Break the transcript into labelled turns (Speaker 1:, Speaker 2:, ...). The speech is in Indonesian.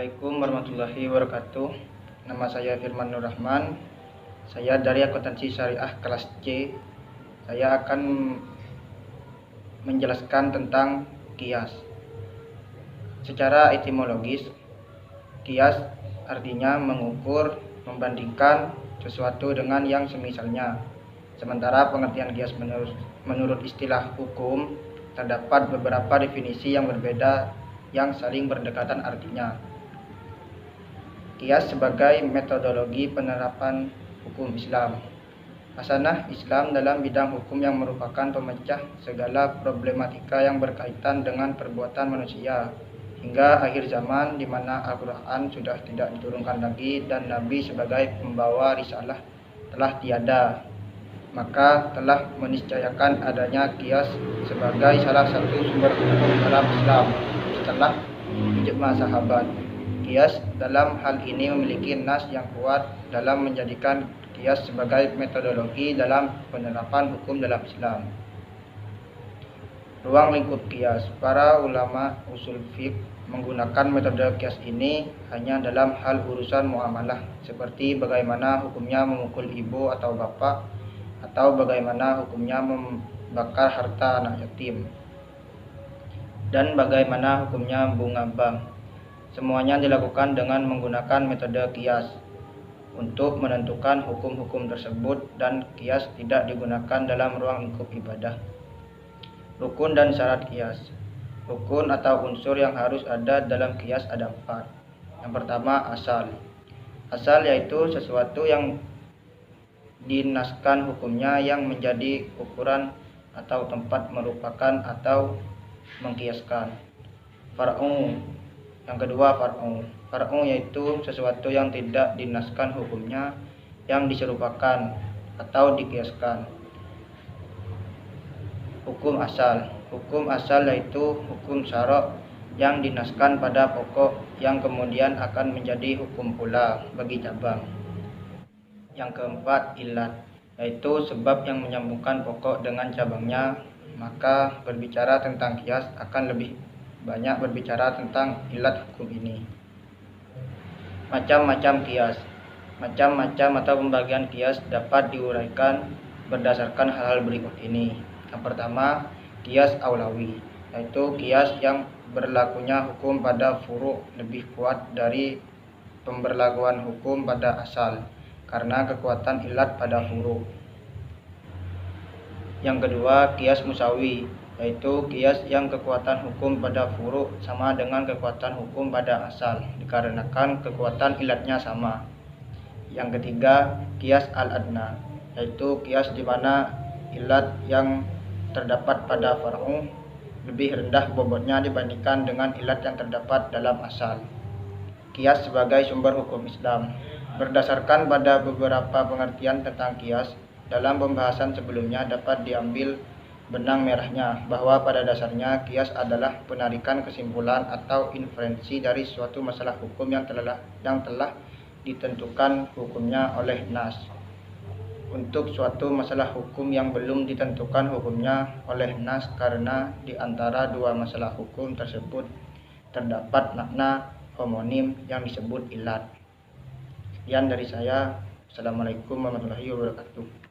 Speaker 1: Assalamualaikum warahmatullahi wabarakatuh. Nama saya Firman Nur Rahman. Saya dari Akuntansi Syariah kelas C. Saya akan menjelaskan tentang kias. Secara etimologis, kias artinya mengukur, membandingkan sesuatu dengan yang semisalnya. Sementara pengertian kias menurut istilah hukum, terdapat beberapa definisi yang berbeda yang saling berdekatan artinya. Kias sebagai metodologi penerapan hukum Islam. Hasanah Islam dalam bidang hukum yang merupakan pemecah segala problematika yang berkaitan dengan perbuatan manusia hingga akhir zaman, di mana Al-Quran sudah tidak diturunkan lagi dan Nabi sebagai pembawa risalah telah tiada, maka telah meniscayakan adanya kias sebagai salah satu sumber hukum dalam Islam setelah ijma sahabat. Kias dalam hal ini memiliki nas yang kuat dalam menjadikan kias sebagai metodologi dalam penerapan hukum dalam Islam. Ruang lingkup kias. Para ulama usul fiqh menggunakan metode kias ini hanya dalam hal urusan muamalah, seperti bagaimana hukumnya memukul ibu atau bapak, atau bagaimana hukumnya membakar harta anak yatim, dan bagaimana hukumnya bunga bank. Semuanya dilakukan dengan menggunakan metode kias untuk menentukan hukum-hukum tersebut, dan kias tidak digunakan dalam ruang lingkup ibadah. Rukun dan syarat kias. Rukun atau unsur yang harus ada dalam kias ada 4. Yang pertama, asal. Asal yaitu sesuatu yang dinaskan hukumnya yang menjadi ukuran atau tempat merupakan atau mengkiaskan. Far'u. Yang kedua, far'u. Far'u yaitu sesuatu yang tidak dinaskan hukumnya yang diserupakan atau dikiaskan. Hukum asal. Hukum asal yaitu hukum syara' yang dinaskan pada pokok yang kemudian akan menjadi hukum pula bagi cabang. Yang keempat, ilat, yaitu sebab yang menyambungkan pokok dengan cabangnya. Maka berbicara tentang kias akan lebih banyak berbicara tentang ilat hukum ini. Macam-macam kias. Macam-macam atau pembagian kias dapat diuraikan berdasarkan hal-hal berikut ini. Yang pertama, kias aulawi, yaitu kias yang berlakunya hukum pada furu' lebih kuat dari pemberlakuan hukum pada asal karena kekuatan ilat pada furu'. Yang kedua, kias musawi, yaitu kias yang kekuatan hukum pada furu' sama dengan kekuatan hukum pada asal dikarenakan kekuatan ilatnya sama. Yang ketiga, kias al-adna, yaitu kias di mana ilat yang terdapat pada far'u lebih rendah bobotnya dibandingkan dengan ilat yang terdapat dalam asal. Kias sebagai sumber hukum Islam. Berdasarkan pada beberapa pengertian tentang kias, dalam pembahasan sebelumnya dapat diambil benang merahnya bahwa pada dasarnya kias adalah penarikan kesimpulan atau inferensi dari suatu masalah hukum yang telah ditentukan hukumnya oleh nas untuk suatu masalah hukum yang belum ditentukan hukumnya oleh nas, karena di antara dua masalah hukum tersebut terdapat makna homonim yang disebut ilat. Sekian dari saya. Assalamualaikum warahmatullahi wabarakatuh.